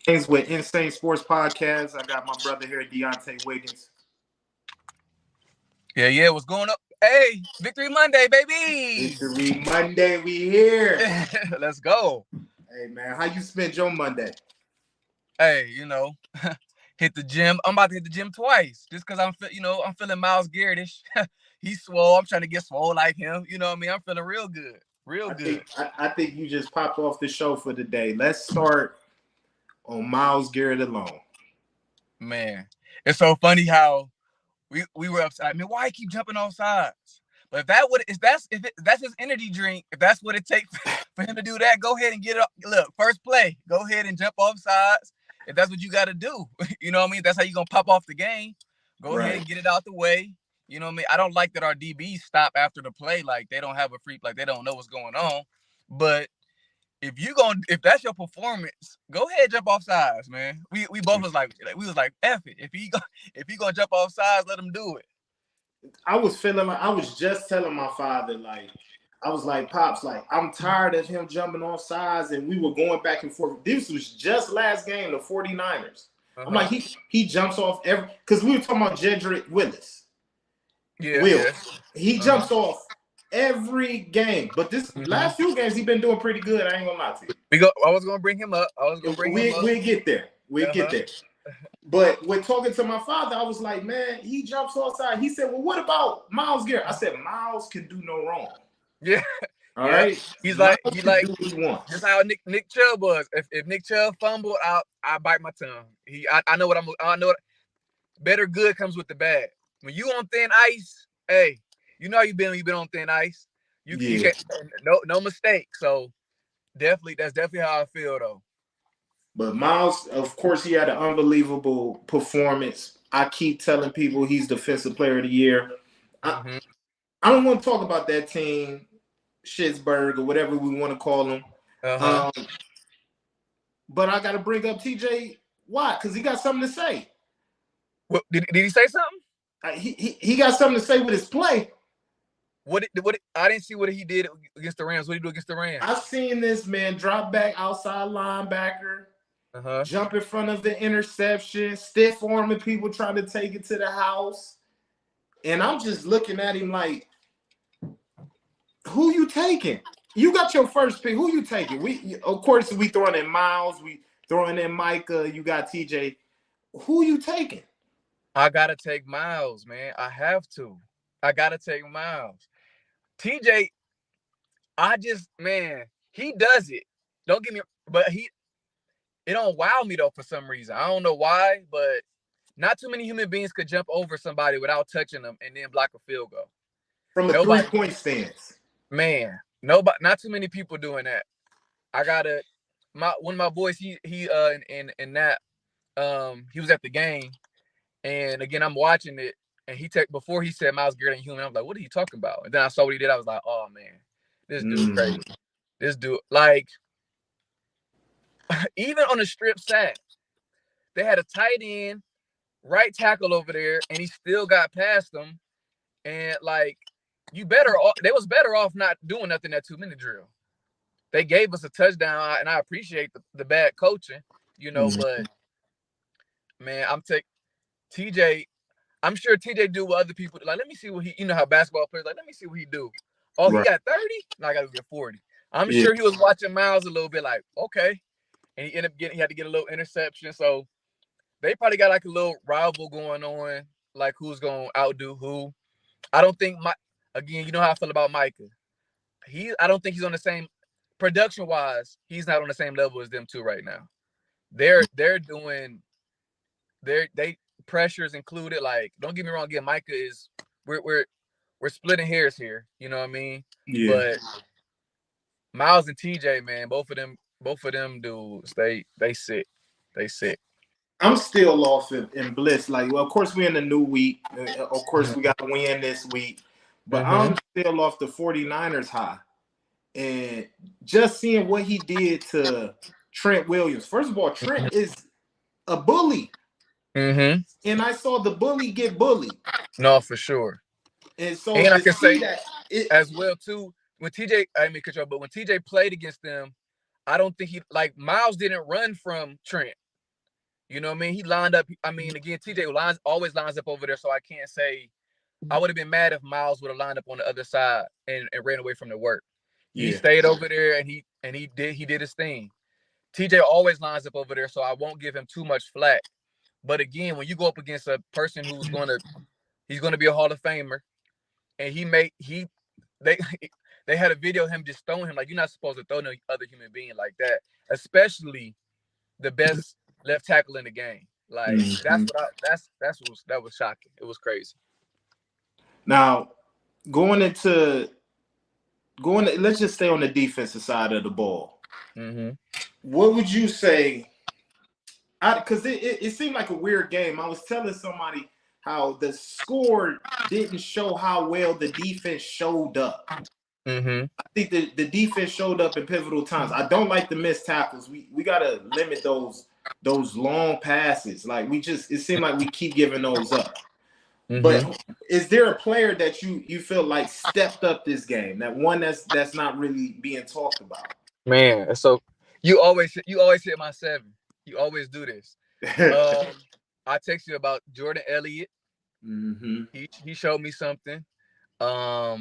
Things with Insane Sports Podcast. I got my brother here, Deontay Wiggins. Yeah, what's going up? Hey, Victory Monday, baby. Victory Monday, we here. Let's go. Hey, man, how you spent your Monday? Hey, hit the gym. I'm about to hit the gym twice just because I'm feeling Myles Garrett-ish. He's swole. I'm trying to get swole like him. You know what I mean? I'm feeling real good. I think you just popped off the show for the day. Let's start on Myles Garrett alone. Man, it's so funny how we were upside. I mean, why keep jumping off sides? But if that's his energy drink, if that's what it takes for him to do that, go ahead and get it up. Look, first play, go ahead and jump off sides. If that's what you got to do, you know what I mean? That's how you're going to pop off the game. Go ahead and get it out the way. You know what I mean? I don't like that our DBs stop after the play. Like, they don't have a freak. Like, they don't know what's going on. But if that's your performance, go ahead, jump off sides, man. We both was like, F it. If he gonna jump off sides, let him do it. I was just telling my father, like, I was like, Pops, like, I'm tired of him jumping off sides, and we were going back and forth. This was just last game, the 49ers. I'm like, he jumps off because we were talking about Jedrick Willis. Yeah. He jumps off every game, but this last few games he's been doing pretty good. I ain't gonna lie to you. I was gonna bring him up. We'll get there. Get there. But when talking to my father, I was like, man, he jumps off side. He said, well, what about Myles Garrett? I said, Myles can do no wrong. Yeah. All right. He's like just how Nick Chubb was. If Nick Chubb fumbled, I bite my tongue. I know what better good comes with the bad. When you on thin ice, hey, you know you've been on thin ice. You can't no mistake. So that's definitely how I feel though. But Myles, of course, he had an unbelievable performance. I keep telling people he's Defensive Player of the Year. I don't want to talk about that team, Schittsburg, or whatever we want to call them. But I got to bring up TJ Watt because he got something to say. What, did he say something? He got something to say with his play. What I didn't see what he did against the Rams. What did he do against the Rams? I've seen this man drop back outside linebacker, jump in front of the interception, stiff arming people trying to take it to the house. And I'm just looking at him like, who you taking? You got your first pick. Who you taking? Of course, we throwing in Myles. We throwing in Micah. You got TJ. Who you taking? I got to take Myles, man. I have to. I got to take Myles. TJ, he does it. Don't get me, but it don't wow me though for some reason. I don't know why, but not too many human beings could jump over somebody without touching them and then block a field goal. From a 3-point stance. Man, not too many people doing that. One of my boys, he in that he was at the game, and again I'm watching it, and before he said Myles Garrett ain't human, I was like, what are you talking about? And then I saw what he did. I was like, oh man, this dude crazy. This dude, like, even on the strip sack, they had a tight end, right tackle over there, and he still got past them. And like, they was better off not doing nothing that 2-minute drill. They gave us a touchdown, and I appreciate the bad coaching, but man, I'm taking TJ. I'm sure TJ do what other people like. Let me see what he, how basketball players like. Let me see what he do. Oh, he got 30. No, I got to get 40. I'm sure he was watching Myles a little bit, like, okay, and he had to get a little interception. So they probably got like a little rival going on, like who's gonna outdo who. I don't think again, you know how I feel about Micah. I don't think he's on the same production wise. He's not on the same level as them two right now. They're doing they pressures included. Like, don't get me wrong. Again, Micah is we're splitting hairs here. You know what I mean? Yeah. But Myles and TJ, man, both of them dudes, they sick. They sick. I'm still lost in bliss. Like, well, of course we're in a new week. Of course we got to win this week. But I'm still off the 49ers high. And just seeing what he did to Trent Williams. First of all, Trent is a bully. And I saw the bully get bullied. No, for sure. And so I can say that as well too. When TJ played against them, I don't think Myles didn't run from Trent. You know what I mean? He lined up. I mean, again, TJ always lines up over there, so I can't say I would have been mad if Miles would have lined up on the other side and ran away from the work. He stayed over there and he did his thing. TJ always lines up over there, so I won't give him too much flack. But again, when you go up against a person he's gonna be a Hall of Famer, and they had a video of him just throwing him like you're not supposed to throw no other human being like that, especially the best left tackle in the game. Like that was shocking. It was crazy. Now, let's just stay on the defensive side of the ball. Mm-hmm. What would you say? Because it seemed like a weird game. I was telling somebody how the score didn't show how well the defense showed up. Mm-hmm. I think the defense showed up in pivotal times. I don't like the missed tackles. We got to limit those long passes. Like it seemed like we keep giving those up. Mm-hmm. But is there a player that you feel like stepped up this game? That one that's not really being talked about? Man, so you always hit my 7. You always do this. I text you about Jordan Elliott. Mm-hmm. He showed me something. I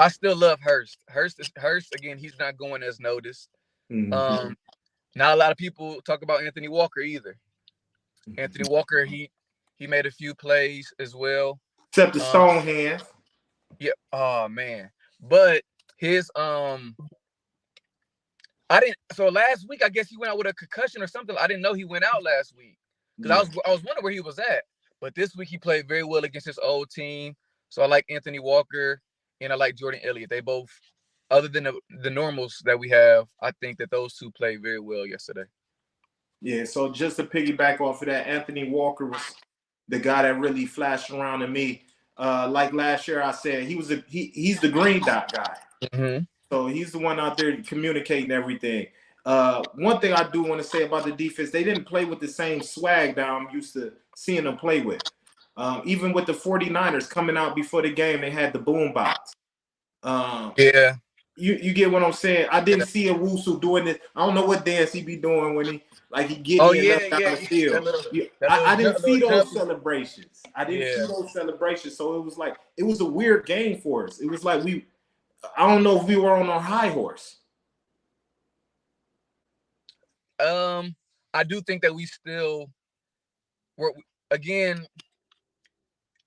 still love Hurst. Hurst again. He's not going as noticed. Mm-hmm. Not a lot of people talk about Anthony Walker either. Mm-hmm. Anthony Walker, he made a few plays as well. Except the stone hands. Yeah. Oh man. But his so last week I guess he went out with a concussion or something. I didn't know he went out last week because I was wondering where he was at. But this week he played very well against his old team. So I like Anthony Walker and I like Jordan Elliott. They both, other than the normals that we have, I think that those two played very well yesterday. Yeah. So just to piggyback off of that, Anthony Walker was the guy that really flashed around to me. Like last year, I said he's the green dot guy. Mm-hmm. So he's the one out there communicating everything. One thing I do want to say about the defense, they didn't play with the same swag that I'm used to seeing them play with. Even with the 49ers coming out before the game, they had the boom box. Yeah. You get what I'm saying? I didn't see Owusu doing this. I don't know what dance he be doing when he get down the field. I didn't see those celebrations. I didn't see those celebrations. So it was like it was a weird game for us. It was like I don't know if we were on our high horse. I do think that we still were again,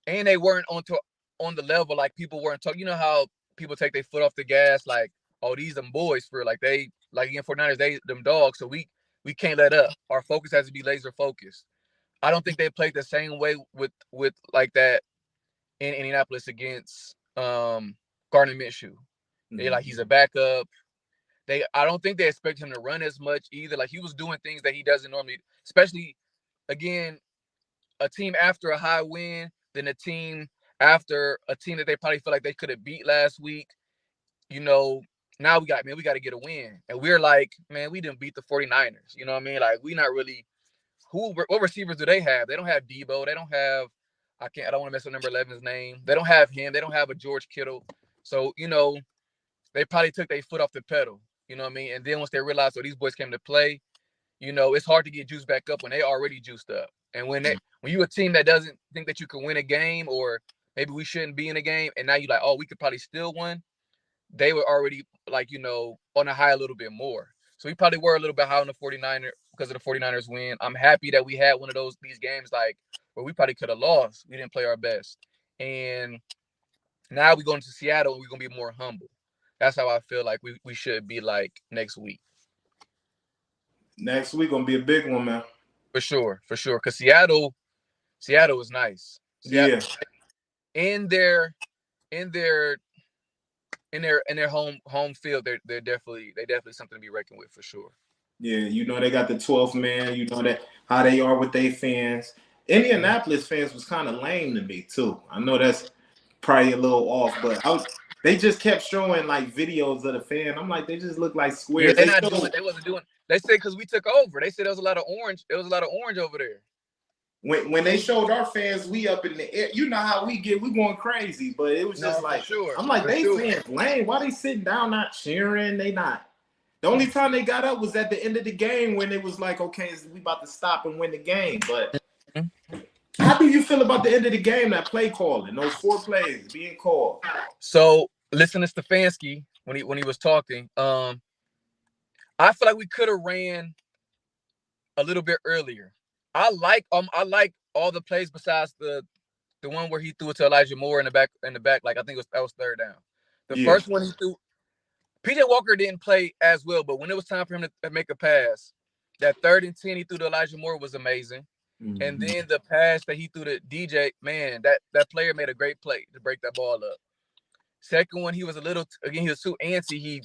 and they weren't on the level like people weren't talking. You know how people take their foot off the gas, like, oh, these them boys for like they like again 49ers, they them dogs. So we can't let up. Our focus has to be laser focused. I don't think they played the same way with like that in Indianapolis against Gardner Minshew. They like he's a backup. I don't think they expect him to run as much either. Like he was doing things that he doesn't normally, especially again, a team after a high win, then a team after a team that they probably feel like they could have beat last week. You know, now we got to get a win. And we're like, man, we didn't beat the 49ers. You know what I mean? Like we not really what receivers do they have? They don't have Debo. They don't have I don't want to mess up number 11's name. They don't have him. They don't have a George Kittle. So, you know, they probably took their foot off the pedal. You know what I mean? And then once they realized, these boys came to play, you know, it's hard to get juiced back up when they already juiced up. And when you a team that doesn't think that you can win a game or maybe we shouldn't be in a game, and now you're like, oh, we could probably still win, they were already like, you know, on a high a little bit more. So we probably were a little bit high on the 49ers because of the 49ers win. I'm happy that we had one of these games like where we probably could have lost. We didn't play our best. And now we're going to Seattle and we're going to be more humble. That's how I feel like we should be like next week. Next week gonna be a big one, man. For sure. Because Seattle is nice. Seattle, in their home field, they're definitely something to be reckoned with for sure. Yeah, you know they got the 12th man. You know that how they are with their fans. Indianapolis fans was kind of lame to me too. I know that's probably a little off, but they just kept showing like videos of the fan. I'm like, they just look like squares. Yeah, they wasn't doing. They said because we took over. They said there was a lot of orange. There was a lot of orange over there. When they showed our fans, we up in the air. You know how we get. We going crazy, but it was just like, sure. I'm like, fans lame. Why they sitting down not cheering? They not. The only time they got up was at the end of the game when it was like, okay, we about to stop and win the game. But how do you feel about the end of the game, that play calling, those 4 plays being called? So listen to Stefanski when he was talking. I feel like we could have ran a little bit earlier. I like all the plays besides the one where he threw it to Elijah Moore in the back. Like I think that was 3rd down. The first one he threw, PJ Walker didn't play as well, but when it was time for him to make a pass, that 3rd and 10 he threw to Elijah Moore was amazing. And then the pass that he threw to DJ, man, that player made a great play to break that ball up. Second one, he was too antsy.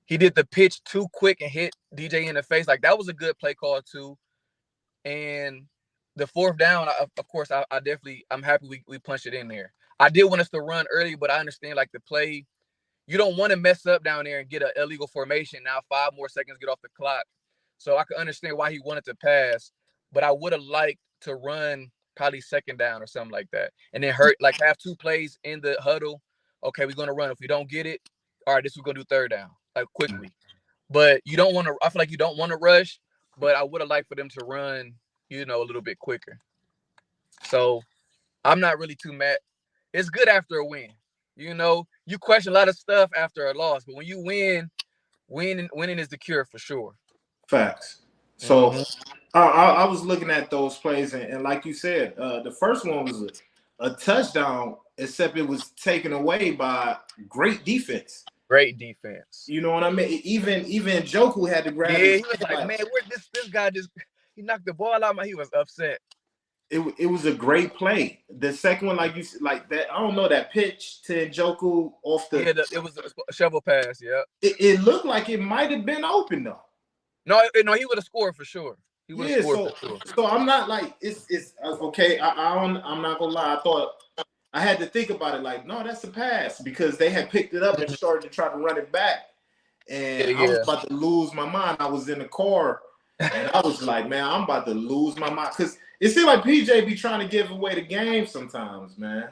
He did the pitch too quick and hit DJ in the face. Like, that was a good play call too. And the 4th down, of course, I'm happy we punched it in there. I did want us to run early, but I understand, like, the play, you don't want to mess up down there and get an illegal formation. Now 5 more seconds get off the clock. So I can understand why he wanted to pass, but I would have liked to run probably 2nd down or something like that. And then have 2 plays in the huddle. Okay, we're going to run. If we don't get it, all right, we're going to do 3rd down, like, quickly. But you don't want to, I feel like you don't want to rush, but I would have liked for them to run, a little bit quicker. So I'm not really too mad. It's good after a win. You question a lot of stuff after a loss, but when you winning is the cure for sure. Facts. So I was looking at those plays, and like you said, the first one was a touchdown, except it was taken away by great defense. Great defense. You know what I mean? Even Njoku had to grab. Yeah, he was like, man, where this guy he knocked the ball out. He was upset. It was a great play. The second one, like that, I don't know, that pitch to Njoku off the. Yeah, it was a shovel pass. Yeah. It looked like it might have been open though. No, he would have scored for sure. He would have scored for sure. So I'm not like it's okay. I'm not gonna lie. I thought I had to think about it. Like, no, that's a pass, because they had picked it up and started to try to run it back, and I was about to lose my mind. I was in the car, and I was like, man, I'm about to lose my mind, because it seemed like PJ be trying to give away the game sometimes, man.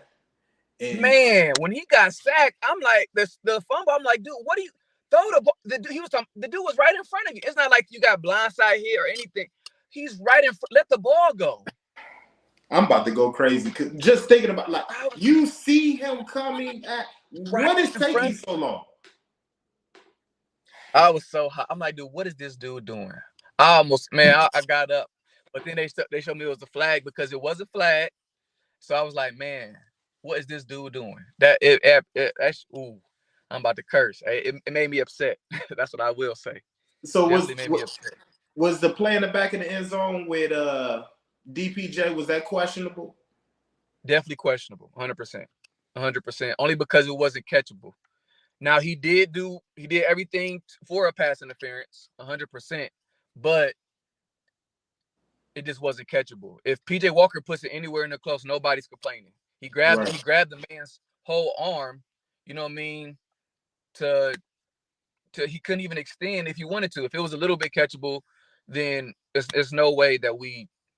And man, when he got sacked, I'm like, the fumble. I'm like, dude, what do you throw the ball? The dude was right in front of you. It's not like you got blindside here or anything. He's right in front. Let the ball go. I'm about to go crazy, cause just thinking about, like, you see him coming at what is taking so long? I was so hot. I'm like, dude, what is this dude doing? I got up, but then they showed me it was a flag, because it was a flag. So I was like, man, what is this dude doing? That's I'm about to curse. It made me upset. That's what I will say. So was the play in the back of the end zone with DPJ, was that questionable? Definitely questionable, 100%. 100%. Only because it wasn't catchable. Now, he did everything for a pass interference, 100%, but it just wasn't catchable. If PJ Walker puts it anywhere in the close, nobody's complaining. He grabbed the man's whole arm, you know what I mean, he couldn't even extend if he wanted to. If it was a little bit catchable, then there's no way that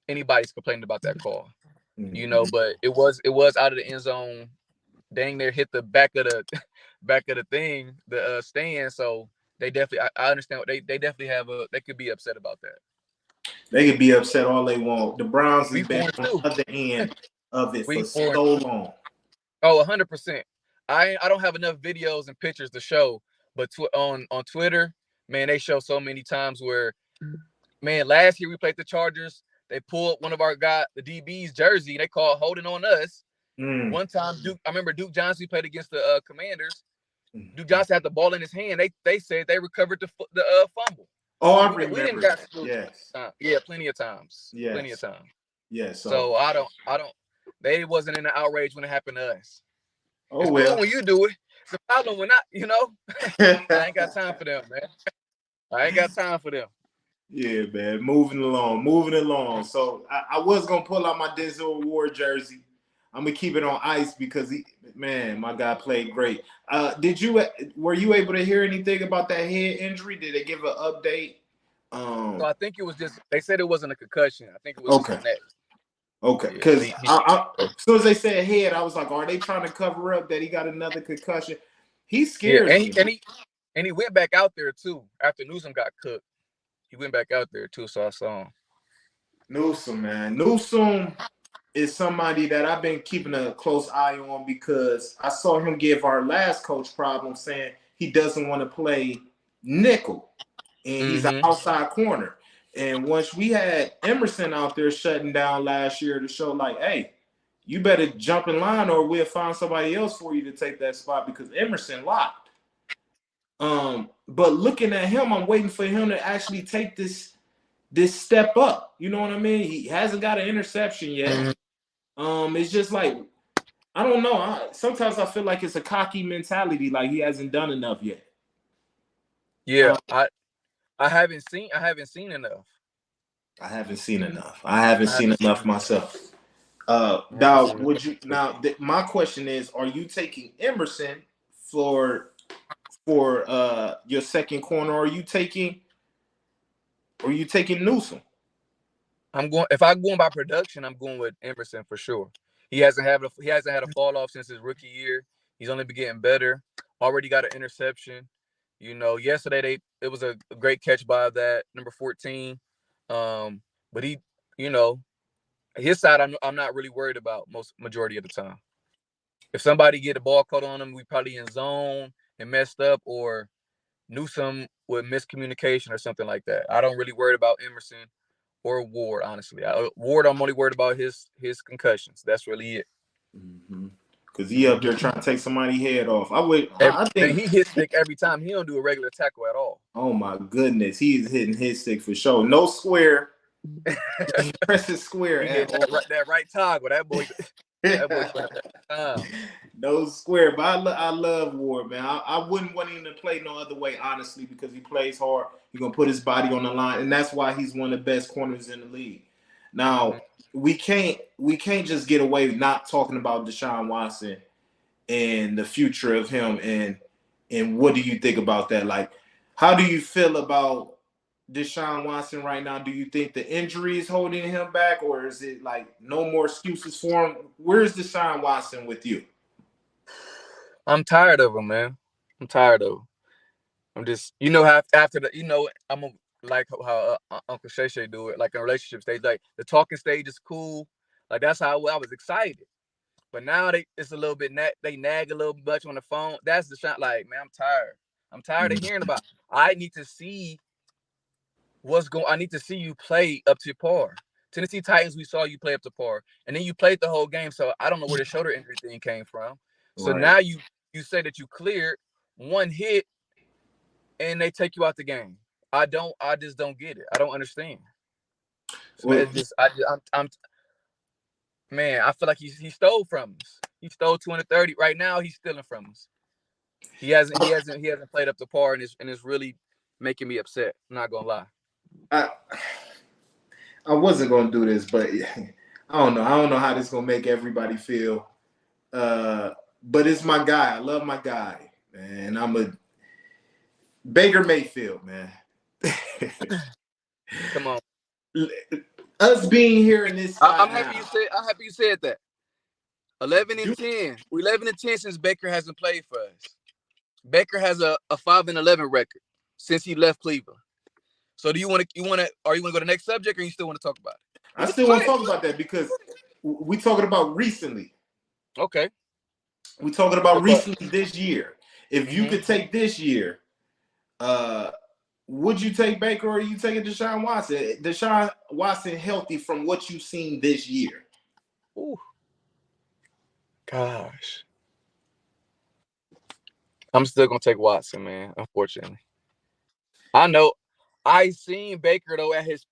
anybody's complaining about that call. But it was out of the end zone, dang near hit the back of the thing, the stand. So they definitely, I understand they definitely they could be upset about that. They could be upset all they want. The Browns have been on the other end of it for so long. Oh, 100%. I don't have enough videos and pictures to show, but on Twitter, man, they show so many times where, man, last year we played the Chargers. They pulled one of our guys, the DB's jersey. They called holding on us. One time, I remember Duke Johnson played against the Commanders. Duke Johnson had the ball in his hand. They said they recovered the fumble. Oh, I remember. We didn't got yes. Yeah, plenty of times. Yes. Plenty of times. Yes. So I don't. They wasn't in the outrage when it happened to us. Oh, it's cool when you do it. It's a problem when I ain't got time for them, man. I ain't got time for them. Yeah, man. Moving along. So I was gonna pull out my Denzel Ward jersey. I'm gonna keep it on ice because my guy played great. Were you able to hear anything about that head injury? Did they give an update? So I think it was they said it wasn't a concussion. I think it was just a neck. Okay, because as soon as they said head, I was like, are they trying to cover up that he got another concussion? He's scared. Yeah, And he went back out there too after Newsome got cooked. He went back out there too, so I saw him. Newsome, man. Newsome is somebody that I've been keeping a close eye on because I saw him give our last coach problems, saying he doesn't want to play nickel and he's an outside corner. And once we had Emerson out there shutting down last year to show like, hey, you better jump in line or we'll find somebody else for you to take that spot because Emerson locked. But looking at him, I'm waiting for him to actually take this step up. You know what I mean? He hasn't got an interception yet. It's just like, I don't know. Sometimes I feel like it's a cocky mentality, like he hasn't done enough yet. Yeah, I haven't seen enough. I haven't seen enough myself. Dawg, would you now? My question is: are you taking Emerson for your second corner, or are you taking Newsome? If I'm going by production, I'm going with Emerson for sure. He hasn't had a fall off since his rookie year. He's only been getting better. Already got an interception. You know, yesterday it was a great catch by that number 14. But he, you know, his side I'm not really worried about majority of the time. If somebody get a ball caught on him, we probably in zone and messed up, or Newsome with miscommunication or something like that. I don't really worry about Emerson or Ward, honestly. Ward, I'm only worried about his concussions. That's really it. Because he up there trying to take somebody's head off. I think he hits stick every time. He don't do a regular tackle at all. Oh my goodness, he's hitting his stick for sure. No square. He presses square. That right toggle. That boy. No square. But I love Ward, man. I wouldn't want him to play no other way, honestly, because he plays hard. He's gonna put his body on the line, and that's why he's one of the best corners in the league. Now, we can't just get away with not talking about Deshaun Watson and the future of him. And what do you think about that? Like, how do you feel about Deshaun Watson right now? Do you think the injury is holding him back, or is it like no more excuses for him? Where's Deshaun Watson with you? I'm tired of him, man. I'm tired of him. I'm just, after the, I'm like how Uncle Shay Shay do it, like in relationship stage, like the talking stage is cool. Like that's how I was excited. But now it's a little bit, they nag a little much on the phone. That's the shot. Like, man, I'm tired. I'm tired of hearing about it. I need to see I need to see you play up to par. Tennessee Titans, we saw you play up to par. And then you played the whole game. So I don't know where the shoulder injury thing came from. So now you say that you cleared one hit and they take you out the game. I just don't get it. I don't understand. So man, I feel like he stole from us. He stole 230. Right now, he's stealing from us. He hasn't played up to par, and it's really making me upset. I'm not gonna lie. I wasn't gonna do this, but I don't know. I don't know how this is gonna make everybody feel. But it's my guy. I love my guy, man. I'm a Baker Mayfield, man. Come on. Us being here in this. I'm happy you said that. 11-10. We're 11-10 since Baker hasn't played for us. Baker has a 5-11 record since he left Cleveland. So are you want to go to the next subject, or you still want to talk about it? I still want to talk about that because we're talking about recently. Okay. We're talking about recently this year. If you could take this year, would you take Baker or are you taking Deshaun Watson? Deshaun Watson healthy from what you've seen this year. Ooh. Gosh. I'm still going to take Watson, man, unfortunately. I know. I seen Baker at his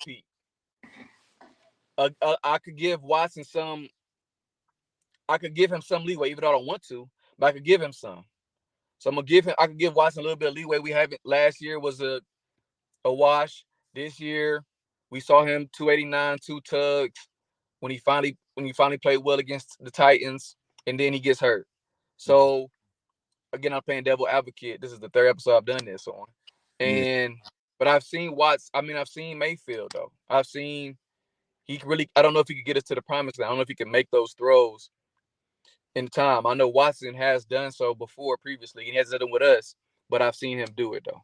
peak. I could give Watson some. I could give him some leeway, even though I don't want to, but I could give him some. So I'm gonna give him. I could give Watson a little bit of leeway. We haven't. Last year was a wash. This year we saw him 289, 2 tugs when he finally played well against the Titans, and then he gets hurt. So again, I'm playing devil advocate. This is the third episode I've done this on. But I've seen I've seen Mayfield though. I've seen I don't know if he could get us to the promised land. I don't know if he can make those throws in time. I know Watson has done so before previously. He hasn't done it with us. but I've seen him do it though.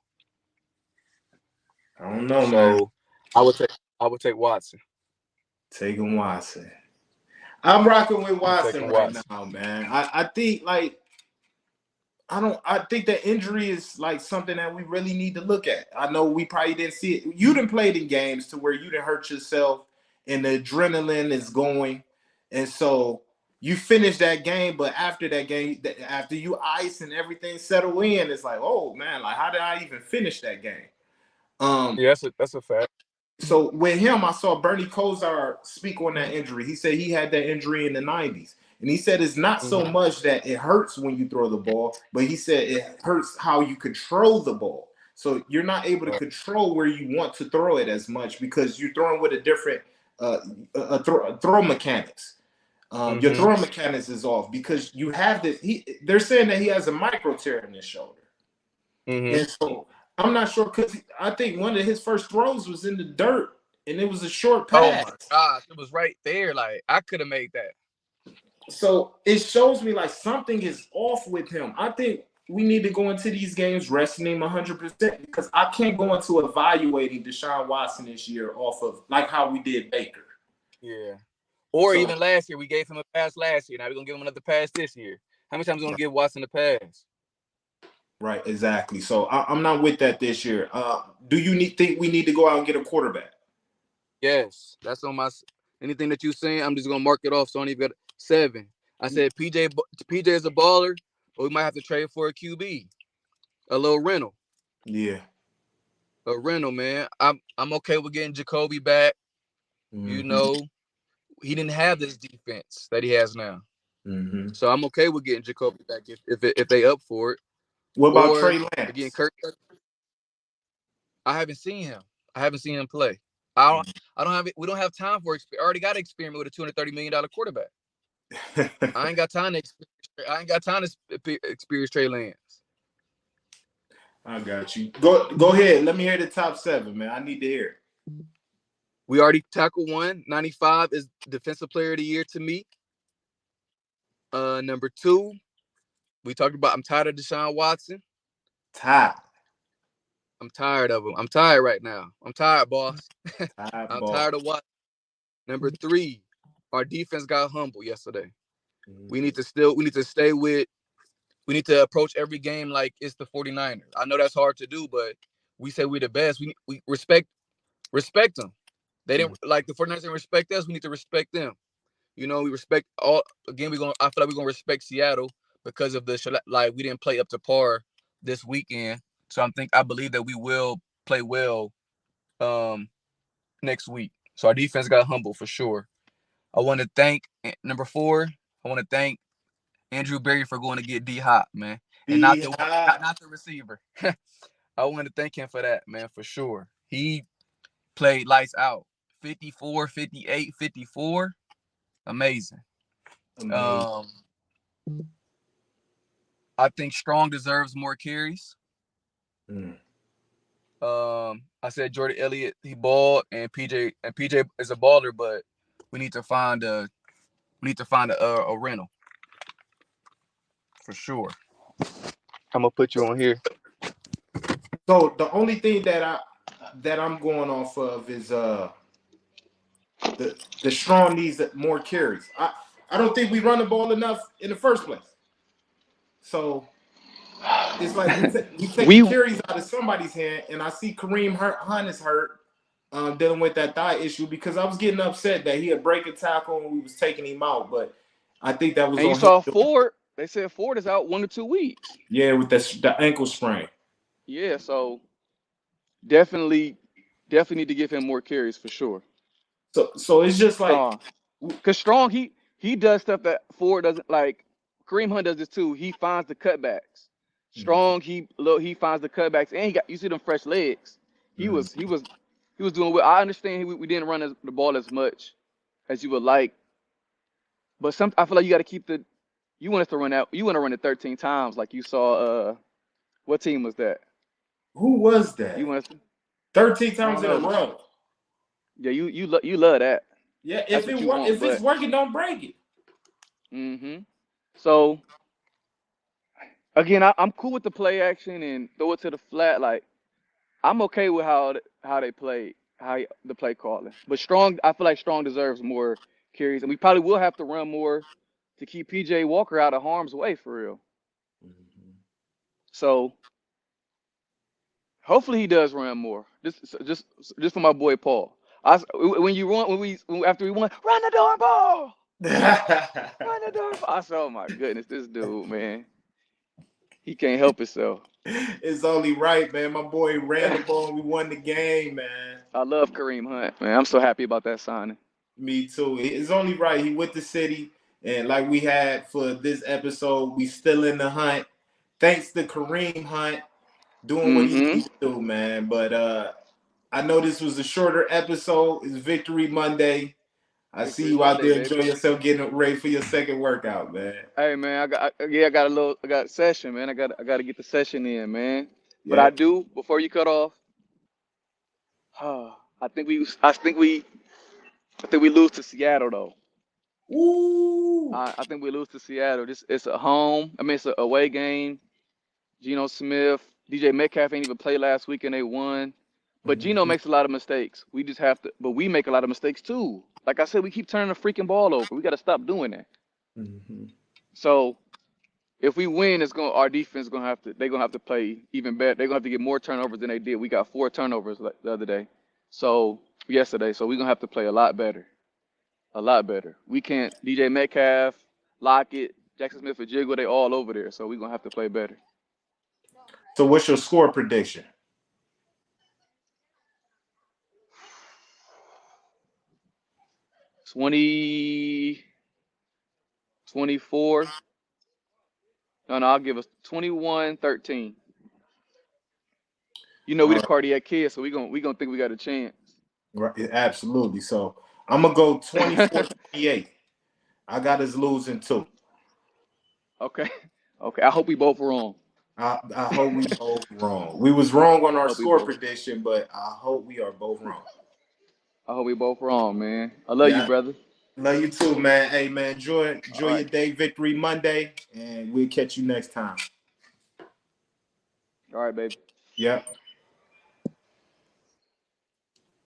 I don't know, man. So I would take Watson. Taking Watson. I'm rocking with Watson right now, man. I think like I think that injury is like something that we really need to look at. I know we probably didn't see it. You didn't play in games to where you didn't hurt yourself and the adrenaline is going. And so you finish that game, but after that game, after you ice and everything settle in, it's like, oh man, like how did I even finish that game? Yeah, that's a fact. So with him, I saw Bernie Kosar speak on that injury. He said he had that injury in the 90s. And he said it's not so much that it hurts when you throw the ball, but he said it hurts how you control the ball. So you're not able to control where you want to throw it as much because you're throwing with a different throw mechanics. Your throw mechanics is off because you have this. They're saying that he has a micro tear in his shoulder. And so I'm not sure because I think one of his first throws was in the dirt and it was a short pass. Oh my gosh, it was right there. Like I could have made that. So it shows me like something is off with him. I think we need to go into these games resting him 100% because I can't go into evaluating Deshaun Watson this year off of like how we did Baker. Yeah. Or even last year, we gave him a pass last year. Now we're going to give him another pass this year. How many times are we going to give Watson a pass? Right, exactly. So I'm not with that this year. Do you think we need to go out and get a quarterback? Yes. That's on my – anything that you're saying, I'm just going to mark it off. So I only got 7. I said PJ is a baller, but we might have to trade for a QB, a little rental. Yeah. A rental, man. I'm okay with getting Jacoby back. You know, he didn't have this defense that he has now. So I'm okay with getting Jacoby back if they up for it. What about Trey Lance? Again, Kirk. I haven't seen him. I haven't seen him play. I don't have it. We don't have time for it. I already got to experiment with a $230 million quarterback. I ain't got time to experience Trey Lance. I got you. Go ahead. Let me hear the top 7, man. I need to hear it. We already tackled one. 95 is Defensive Player of the Year to me. Number 2, we talked about I'm tired of Deshaun Watson. I'm tired of him. I'm tired right now. I'm tired, boss. I'm tired of Watson. Number 3, our defense got humble yesterday. We need to approach every game like it's the 49ers. I know that's hard to do, but we say we're the best. We respect them. They didn't like the 49ers didn't respect us. We need to respect them. You know, we respect all. Again, I feel like we're gonna respect Seattle because of we didn't play up to par this weekend. So I believe that we will play well next week. So our defense got humble for sure. I want to thank number 4. I want to thank Andrew Berry for going to get D-Hop, man, and not the receiver. I want to thank him for that, man, for sure. He played lights out. 54, 58, 54. Amazing. I think Strong deserves more carries. I said Jordan Elliott, he balled, and PJ is a baller, but we need to find a rental for sure. I'm gonna put you on here. So the only thing that I'm going off of is the Strong needs more carries. I don't think we run the ball enough in the first place. So it's like we take the carries out of somebody's hand, and I see Kareem Hunt is hurt, dealing with that thigh issue because I was getting upset that he had break a tackle and we was taking him out, but I think that was. And you saw Ford. They said Ford is out 1 to 2 weeks. Yeah, with the ankle sprain. Yeah, so definitely need to give him more carries for sure. So it's just like because Strong he does stuff that Ford doesn't. Like Kareem Hunt does this too. He finds the cutbacks. Strong he finds the cutbacks, and you see them fresh legs. He was doing well. I understand we didn't run the ball as much as you would like, but I feel like you got to keep you want us to run out. You want to run it 13 times like you saw. What team was that? Who was that? You want us 13 times in a row. Yeah, you love that. Yeah, if it's working, don't break it. So Again, I'm cool with the play action and throw it to the flat. Like I'm okay with how they play, the play calling. But Strong, I feel like Strong deserves more carries, and we probably will have to run more to keep PJ Walker out of harm's way for real. Mm-hmm. So hopefully he does run more. Just for my boy Paul. When you run after we won, run the door ball. Run the door ball. I said, oh my goodness, this dude, man. He can't help himself. It's only right, man. My boy ran the ball and we won the game, man. I love Kareem Hunt, man. I'm so happy about that signing. Me too. It's only right. He with the city, and like we had for this episode, we still in the hunt. Thanks to Kareem Hunt doing what he needs to do, man. But I know this was a shorter episode. It's Victory Monday. I see you out there enjoying yourself, getting ready for your second workout, man. Hey, man, I got a session, man. I got to get the session in, man. But I do, before you cut off. I think we lose to Seattle though. Ooh. I think we lose to Seattle. It's a home. I mean, it's an away game. Geno Smith, DJ Metcalf ain't even played last week and they won. But Geno makes a lot of mistakes. We just have to. But we make a lot of mistakes too. Like I said, we keep turning the freaking ball over. We got to stop doing that. Mm-hmm. So if we win, our defense they're gonna have to play even better. They're gonna have to get more turnovers than they did. We got 4 turnovers the other day. Yesterday. So we're gonna have to play a lot better. A lot better. We can't. DJ Metcalf, Lockett, Jackson Smith, and Jiggle, they all over there. So we're gonna have to play better. So what's your score prediction? 24. No, I'll give us 21-13. You know, we the cardiac kids, so we gonna think we got a chance. Right, absolutely. So I'm gonna go 24-28. I got us losing too. Okay. I hope we both wrong. I hope we both wrong. We was wrong on our score prediction, but I hope we are both wrong. I hope we both wrong, man. I love you, brother. Love you too, man. Hey, man, enjoy your day, Victory Monday, and we'll catch you next time. All right, baby. Yep.